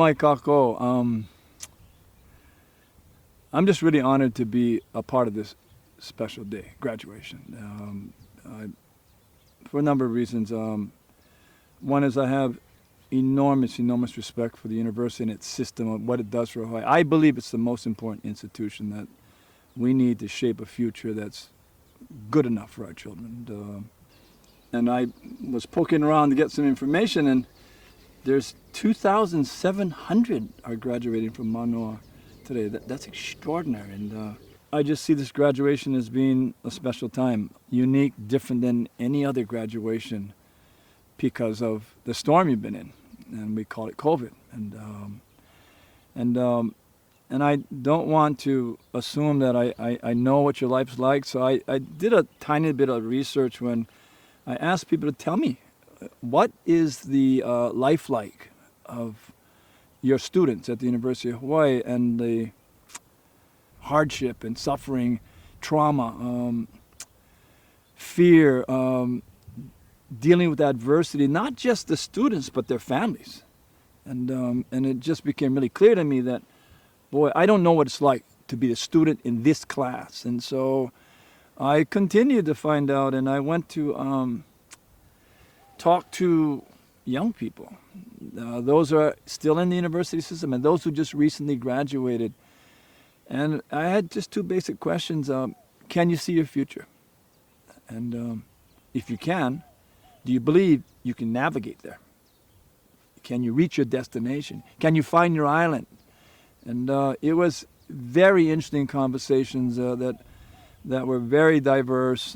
mai kako. I'm just really honored to be a part of this special day, graduation. For a number of reasons. One is I have enormous respect for the university and its system of what it does for Hawaii. I believe it's the most important institution that we need to shape a future that's good enough for our children. And I was poking around to get some information, and there's 2,700 are graduating from Mānoa today. That's extraordinary. And I just see this graduation as being a special time, unique, different than any other graduation because of the storm you've been in, and we call it COVID. And I don't want to assume that I know what your life's like, so I did a tiny bit of research when I asked people to tell me, what is the life like of your students at the University of Hawaii, and the hardship and suffering, trauma, fear, dealing with adversity, not just the students, but their families. And it just became really clear to me that, boy, I don't know what it's like to be a student in this class. And so I continued to find out, and I went to talk to young people, those who are still in the university system and those who just recently graduated. And I had just two basic questions. Can you see your future? And if you can, do you believe you can navigate there? Can you reach your destination? Can you find your island? And it was very interesting conversations that were very diverse,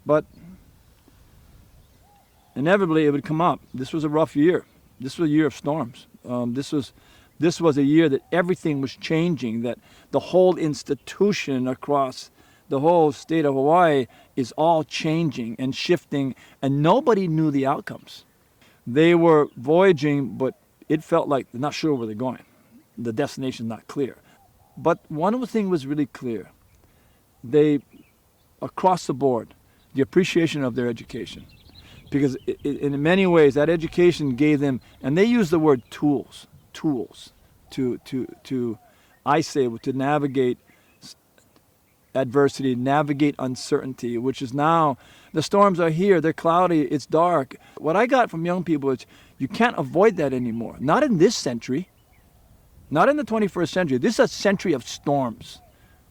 but inevitably it would come up. This was a rough year. This was a year of storms. This was a year that everything was changing, that the whole institution across the whole state of Hawaii is all changing and shifting, and nobody knew the outcomes. They were voyaging, but it felt like they're not sure where they're going. The destination not clear. But one of the things was really clear. They, across the board, the appreciation of their education. Because in many ways, that education gave them, and they use the word tools to I say, to navigate adversity, navigate uncertainty, which is now, the storms are here, they're cloudy, it's dark. What I got from young people is, you can't avoid that anymore. Not in this century, not in the 21st century. This is a century of storms,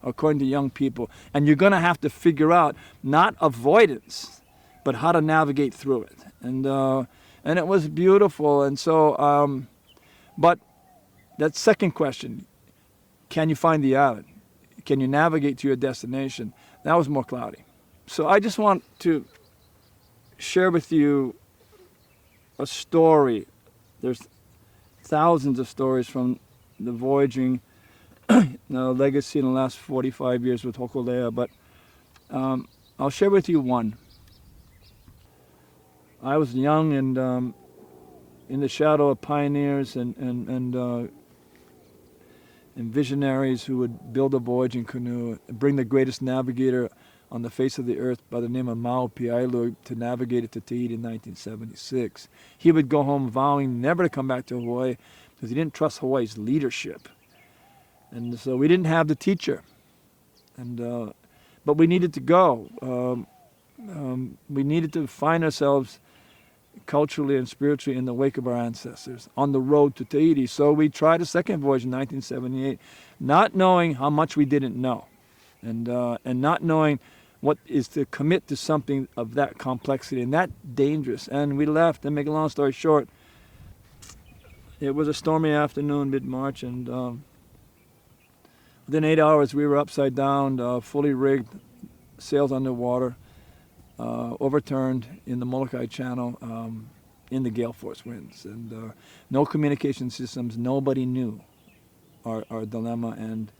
according to young people. And you're gonna have to figure out, not avoidance, but how to navigate through it. And it was beautiful. And so, but that second question, can you find the island? Can you navigate to your destination? That was more cloudy. So I just want to share with you a story. There's thousands of stories from the voyaging legacy in the last 45 years with Hokulea, but I'll share with you one. I was young and in the shadow of pioneers and visionaries who would build a voyaging canoe, bring the greatest navigator on the face of the earth by the name of Maupiailu to navigate it to Tahiti in 1976. He would go home vowing never to come back to Hawaii because he didn't trust Hawaii's leadership. And so we didn't have the teacher. And but we needed to go. We needed to find ourselves culturally and spiritually in the wake of our ancestors on the road to Tahiti. So we tried a second voyage in 1978, not knowing how much we didn't know, and not knowing what is to commit to something of that complexity and that dangerous. And we left, and make a long story short, it was a stormy afternoon, mid-March, and within 8 hours we were upside down, fully rigged, sails underwater, overturned in the Molokai Channel in the gale force winds, and no communication systems. Nobody knew our dilemma, and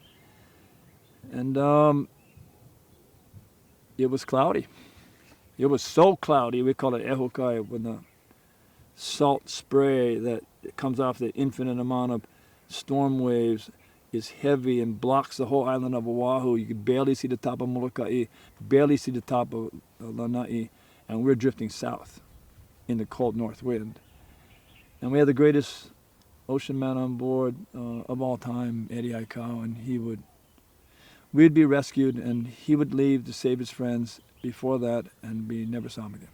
it was cloudy. It was so cloudy, we call it ehukai, when the salt spray that comes off the infinite amount of storm waves is heavy and blocks the whole island of Oahu. You could barely see the top of Molokai, barely see the top of Lanai, and we're drifting south in the cold north wind. And we had the greatest ocean man on board of all time, Eddie Aikau, and we'd be rescued, and he would leave to save his friends before that, and we never saw him again.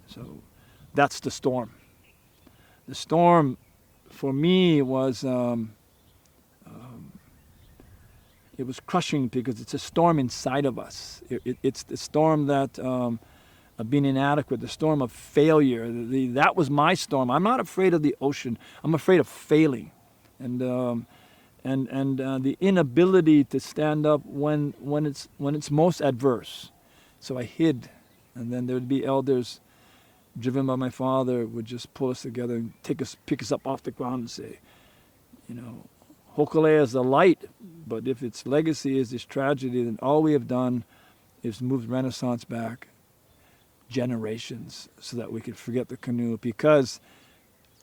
So that's the storm. The storm for me was, it was crushing because it's a storm inside of us. It's the storm that of being inadequate, the storm of failure. That was my storm. I'm not afraid of the ocean. I'm afraid of failing, and the inability to stand up when it's most adverse. So I hid, and then there would be elders driven by my father would just pull us together and pick us up off the ground and say, Hokulea is the light, but if its legacy is this tragedy, then all we have done is move Renaissance back generations so that we can forget the canoe, because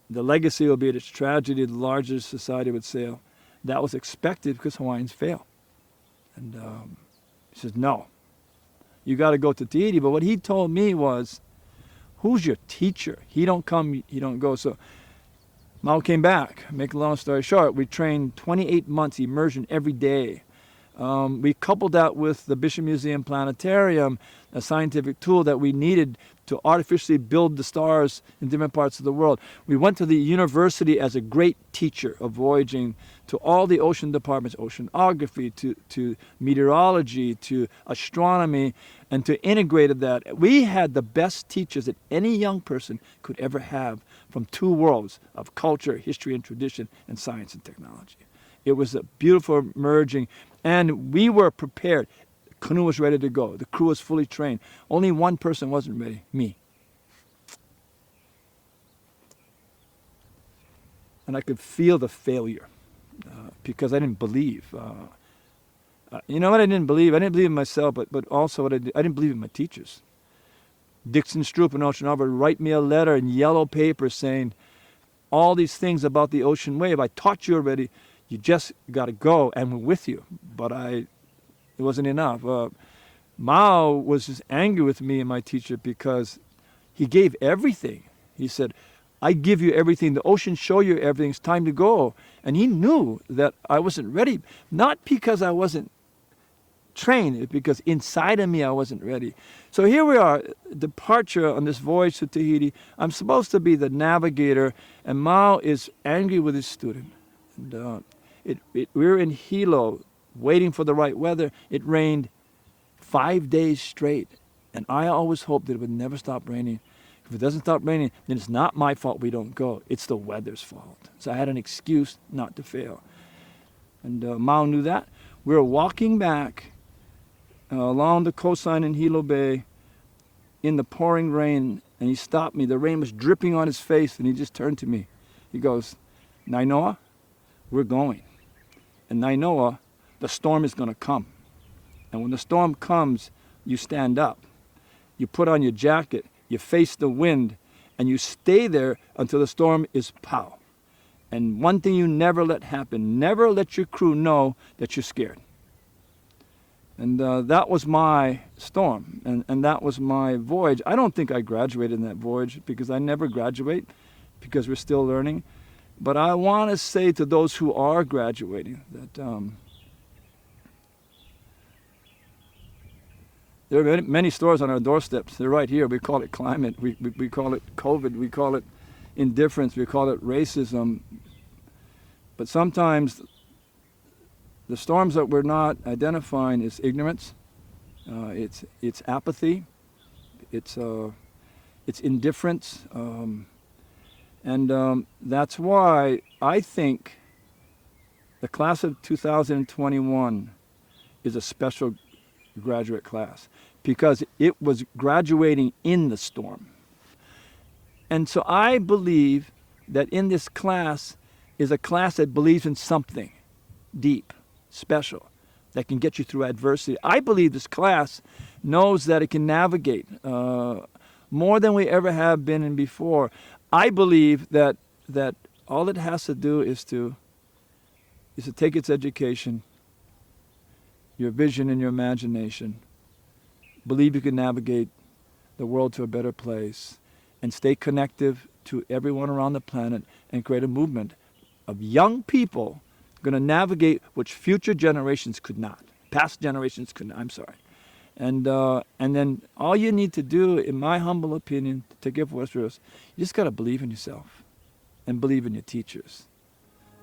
the legacy will be its tragedy, the larger society would sail. That was expected because Hawaiians fail. And he says, no, you got to go to Tahiti. But what he told me was, who's your teacher? He don't come, he don't go. So Mao came back. Make a long story short, we trained 28 months immersion every day. We coupled that with the Bishop Museum Planetarium, a scientific tool that we needed to artificially build the stars in different parts of the world. We went to the university as a great teacher of voyaging to all the ocean departments, oceanography, to meteorology, to astronomy, and to integrated that. We had the best teachers that any young person could ever have from two worlds of culture, history and tradition, and science and technology. It was a beautiful merging, and we were prepared. The canoe was ready to go. The crew was fully trained. Only one person wasn't ready, me. And I could feel the failure because I didn't believe. You know what I didn't believe? I didn't believe in myself, but also I didn't believe in my teachers. Dixon Stroop and Oceanographer would write me a letter in yellow paper saying all these things about the ocean wave. I taught you already. You just got to go, and we're with you. But it wasn't enough. Mao was just angry with me and my teacher because he gave everything. He said, I give you everything. The ocean show you everything. It's time to go. And he knew that I wasn't ready, not because I wasn't trained, it's because inside of me I wasn't ready. So here we are, departure on this voyage to Tahiti. I'm supposed to be the navigator, and Mao is angry with his student. And we were in Hilo waiting for the right weather. It rained 5 days straight, and I always hoped that it would never stop raining. If it doesn't stop raining, then it's not my fault we don't go. It's the weather's fault. So I had an excuse not to fail. And Mao knew that. We were walking back along the coastline in Hilo Bay in the pouring rain, and he stopped me. The rain was dripping on his face, and he just turned to me. He goes, Nainoa, we're going. And Nainoa, the storm is going to come. And when the storm comes, you stand up. You put on your jacket, you face the wind, and you stay there until the storm is pow. And one thing you never let happen, never let your crew know that you're scared. And that was my storm, and that was my voyage. I don't think I graduated in that voyage because I never graduate because we're still learning. But I want to say to those who are graduating that there are many stores on our doorsteps. They're right here. We call it climate. We call it COVID. We call it indifference. We call it racism. But sometimes the storms that we're not identifying is ignorance. It's apathy. It's indifference. And that's why I think the class of 2021 is a special graduate class because it was graduating in the storm. And so I believe that in this class is a class that believes in something deep, special, that can get you through adversity. I believe this class knows that it can navigate more than we ever have been in before. I believe that all it has to do is to take its education, your vision and your imagination, believe you can navigate the world to a better place, and stay connective to everyone around the planet and create a movement of young people going to navigate which future generations could not. Past generations could not. I'm sorry. And then all you need to do, in my humble opinion, to give Westeros, you just got to believe in yourself and believe in your teachers.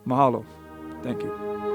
Mahalo. Thank you.